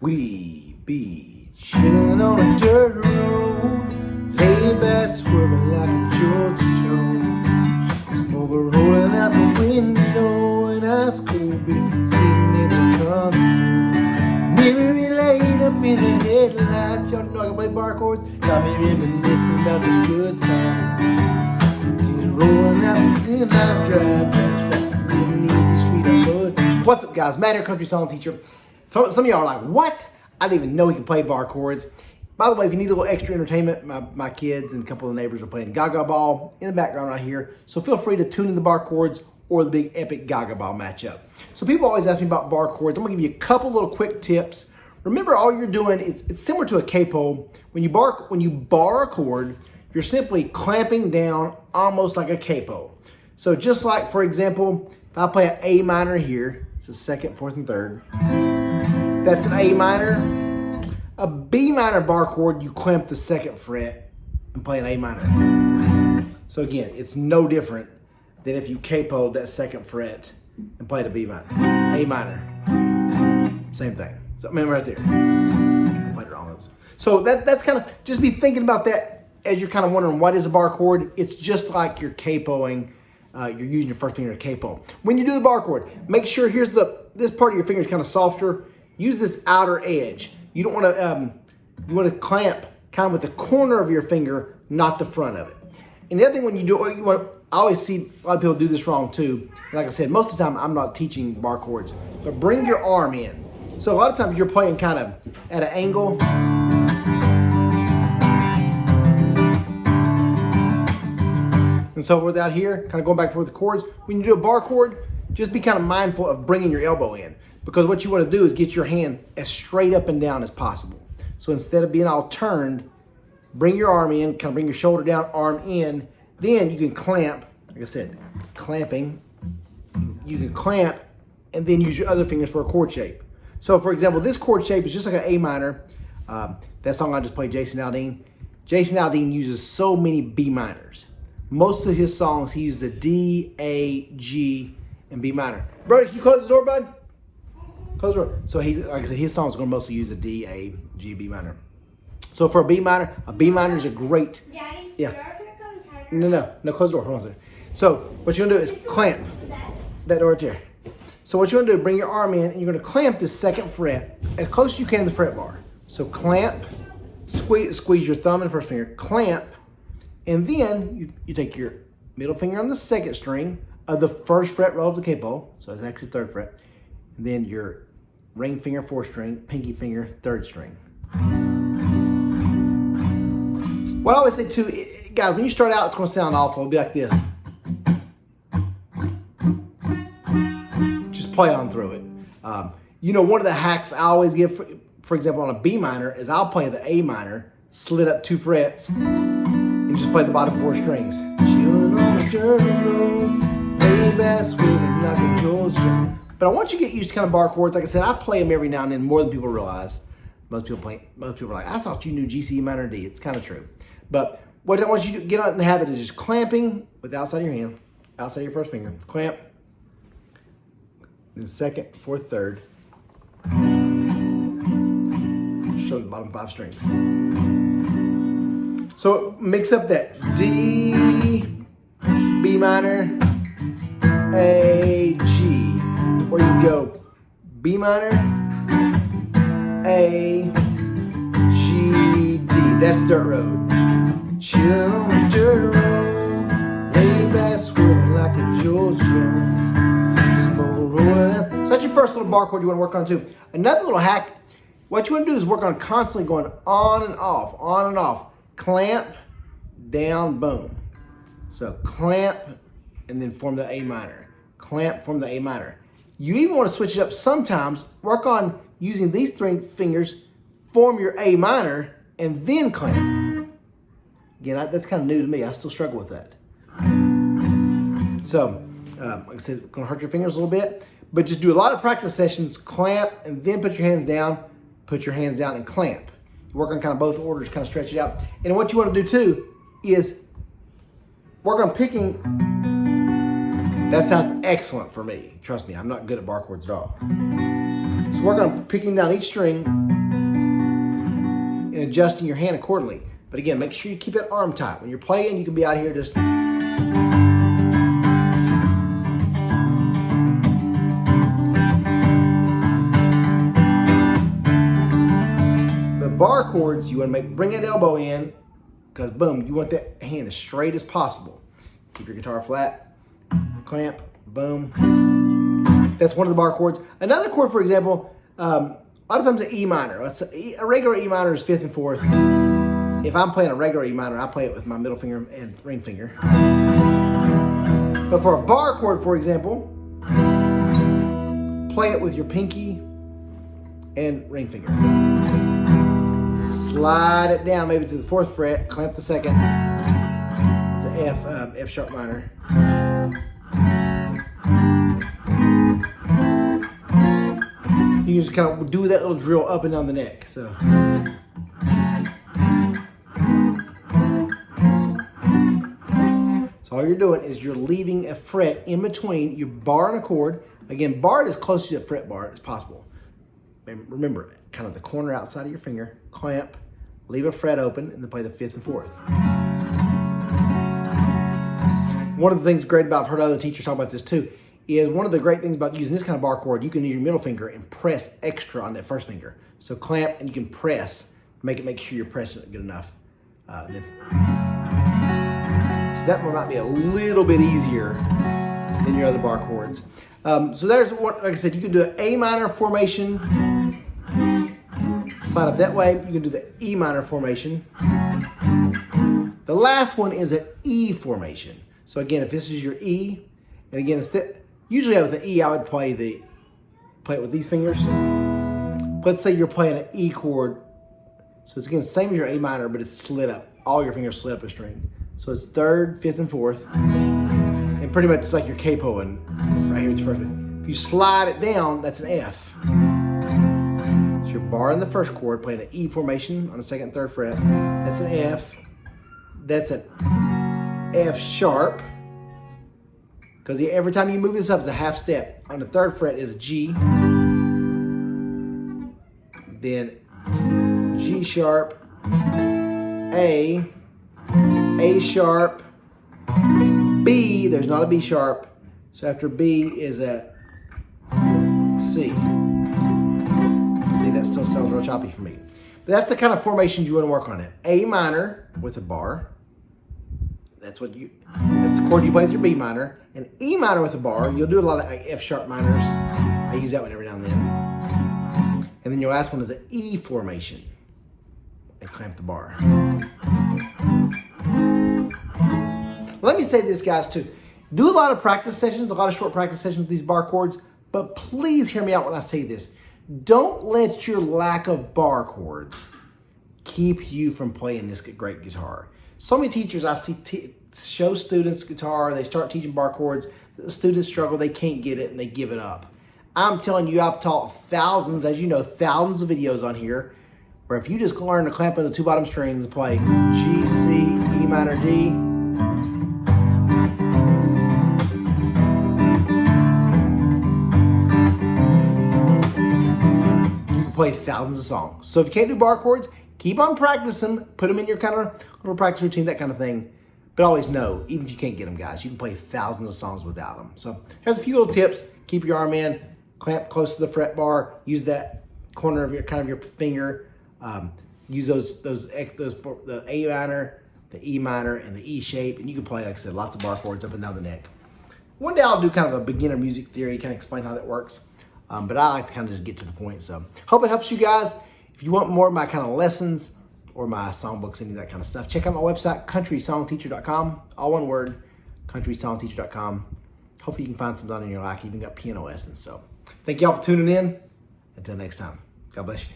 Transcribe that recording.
We be chillin' on a dirt road, lay back swerving like a Georgia Jones. Smoke rolling out the window, and high school be sitting in the console. Memory laid up in the headlights. Y'all know I can play bar chords. Got me reminiscing about the good times. Just rolling out the good life drive. That's right, living easy street of mud. What's up, guys? Matt here, country song teacher. Some of y'all are like, what? I didn't even know he could play bar chords. By the way, if you need a little extra entertainment, my kids and a couple of the neighbors are playing Gaga Ball in the background right here. So feel free to tune in the bar chords or the big epic Gaga Ball matchup. So people always ask me about bar chords. I'm gonna give you a couple little quick tips. Remember, all you're doing is it's similar to a capo. When you bar a chord, you're simply clamping down almost like a capo. So just like, for example, if I play an A minor here, it's a second, fourth, and third. That's an A minor. A B minor bar chord, you clamp the second fret and play an A minor. So again, it's no different than if you capoed that second fret and played a B minor. A minor. Same thing. So I mean right there. I played it wrong. So that's kind of, just be thinking about that as you're kind of wondering what is a bar chord. It's just like you're capoing. You're using your first finger to capo. When you do the bar chord, make sure this part of your finger is kind of softer. Use this outer edge. You don't want to, you want to clamp kind of with the corner of your finger, not the front of it. And the other thing when you do, I always see a lot of people do this wrong too. Like I said, most of the time I'm not teaching bar chords, but bring your arm in. So a lot of times you're playing kind of at an angle. And so forth out here, kind of going back and forth with the chords. When you do a bar chord, just be kind of mindful of bringing your elbow in, because what you want to do is get your hand as straight up and down as possible. So instead of being all turned, bring your arm in, kind of bring your shoulder down, arm in. Then you can clamp, like I said, clamping. You can clamp and then use your other fingers for a chord shape. So for example, this chord shape is just like an A minor. That song I just played, Jason Aldean. Jason Aldean uses so many B minors. Most of his songs, he uses a D, A, G, and B minor. Brody, can you close the door, bud? Close the door. So like I said, his songs are going to mostly use a D, A, G, B minor. So for a B minor is a great. Daddy, yeah. No, close the door. Hold on a second. So what you're going to do is clamp that door right there. So what you're going to do, bring your arm in, and you're going to clamp this second fret as close as you can to the fret bar. So clamp, squeeze your thumb and first finger, clamp, and then you take your middle finger on the second string of the first fret roll of the capo, so it's actually third fret, and then your ring finger, fourth string, pinky finger, third string. What I always say too, guys, when you start out, it's going to sound awful. It'll be like this. Just play on through it. You know, one of the hacks I always give, for example, on a B minor, is I'll play the A minor, slid up 2 frets, and just play the bottom 4 strings. Chillin' on the dirt road, lay back swerving like a Georgia. But I want you to get used to kind of bar chords. Like I said, I play them every now and then, more than people realize. Most people are like, I thought you knew G, C, minor, D. It's kind of true. But what I want you to get out in the habit is just clamping with the outside of your hand, outside of your first finger. Clamp, then second, fourth, third. Show the bottom 5 strings. So mix up that D, B minor, A, G. Or you can go B minor, A, G, D. That's dirt road. Chill on the dirt road, lay back swerving like a Georgia Jones. Smoke rolling out. So that's your first little bar chord you want to work on too. Another little hack, what you want to do is work on constantly going on and off, on and off. Clamp, down, boom. So clamp, and then form the A minor. Clamp, form the A minor. You even want to switch it up sometimes. Work on using these 3 fingers, form your A minor, and then clamp. Again, that's kind of new to me. I still struggle with that. So, like I said, it's going to hurt your fingers a little bit, but just do a lot of practice sessions, clamp, and then put your hands down, and clamp. You work on kind of both orders, kind of stretch it out. And what you want to do too is work on picking. That sounds excellent for me. Trust me, I'm not good at bar chords at all. So So work on picking down each string and adjusting your hand accordingly. But again, make sure you keep it arm tight. When you're playing, you can be out here just... But bar chords, you want to bring that elbow in, because boom, you want that hand as straight as possible. Keep your guitar flat, clamp, boom. That's one of the bar chords. Another chord, for example, a lot of times an E minor. A regular E minor is 5th and 4th. If I'm playing a regular E minor, I play it with my middle finger and ring finger. But for a bar chord, for example, play it with your pinky and ring finger. Slide it down maybe to the 4th fret, clamp the 2nd. It's an F sharp minor. You just kind of do that little drill up and down the neck. So. So all you're doing is you're leaving a fret in between your bar and a chord. Again, bar it as close to the fret bar as possible. And remember, kind of the corner outside of your finger, clamp, leave a fret open, and then play the 5th and 4th. One of the things great about, I've heard other teachers talk about this too, is one of the great things about using this kind of bar chord, you can use your middle finger and press extra on that first finger. So clamp and you can press, make sure you're pressing it good enough. So that one might be a little bit easier than your other bar chords. So there's one, like I said, you can do an A minor formation, slide up that way. You can do the E minor formation. The last one is an E formation. So again, if this is your E, and again, usually with the E, I would play it with these fingers. Let's say you're playing an E chord. So it's again, same as your A minor, but it's slid up. All your fingers slid up a string. So it's 3rd, 5th, and 4th. And pretty much it's like your capoing right here. It's first. If you slide it down, that's an F. So you're barring the first chord, playing an E formation on the 2nd and 3rd fret. That's an F. That's an F sharp. Because every time you move this up, it's a half step. On the 3rd fret is G. Then G sharp, A sharp, B, there's not a B sharp, so after B is a C. See, that still sounds real choppy for me. But that's the kind of formations you want to work on it. A minor with a bar, that's the chord you play with your B minor. And E minor with a bar, you'll do a lot of like F sharp minors. I use that one every now and then. And then your last one is an E formation. And clamp the bar. Let me say this, guys, too. Do a lot of practice sessions, a lot of short practice sessions with these bar chords, but please hear me out when I say this. Don't let your lack of bar chords keep you from playing this great guitar. So many teachers I see show students guitar, they start teaching bar chords, the students struggle, they can't get it, and they give it up. I'm telling you, I've taught thousands, as you know, thousands of videos on here, where if you just learn to clamp on the 2 bottom strings and play G, C, E minor, D, play thousands of songs. So if you can't do bar chords, keep on practicing, put them in your kind of little practice routine, that kind of thing. But always know, even if you can't get them, guys, you can play thousands of songs without them. So here's a few little tips. Keep your arm in, clamp close to the fret bar, use that corner of your finger. Use the A minor, the E minor, and the E shape, and you can play, like I said, lots of bar chords up and down the neck. One day I'll do kind of a beginner music theory, kind of explain how that works. But I like to kind of just get to the point. So hope it helps you guys. If you want more of my kind of lessons or my songbooks, any of that kind of stuff, check out my website, CountrySongTeacher.com. All one word, CountrySongTeacher.com. Hopefully you can find something in your life. Even got piano lessons. So thank y'all for tuning in. Until next time, God bless you.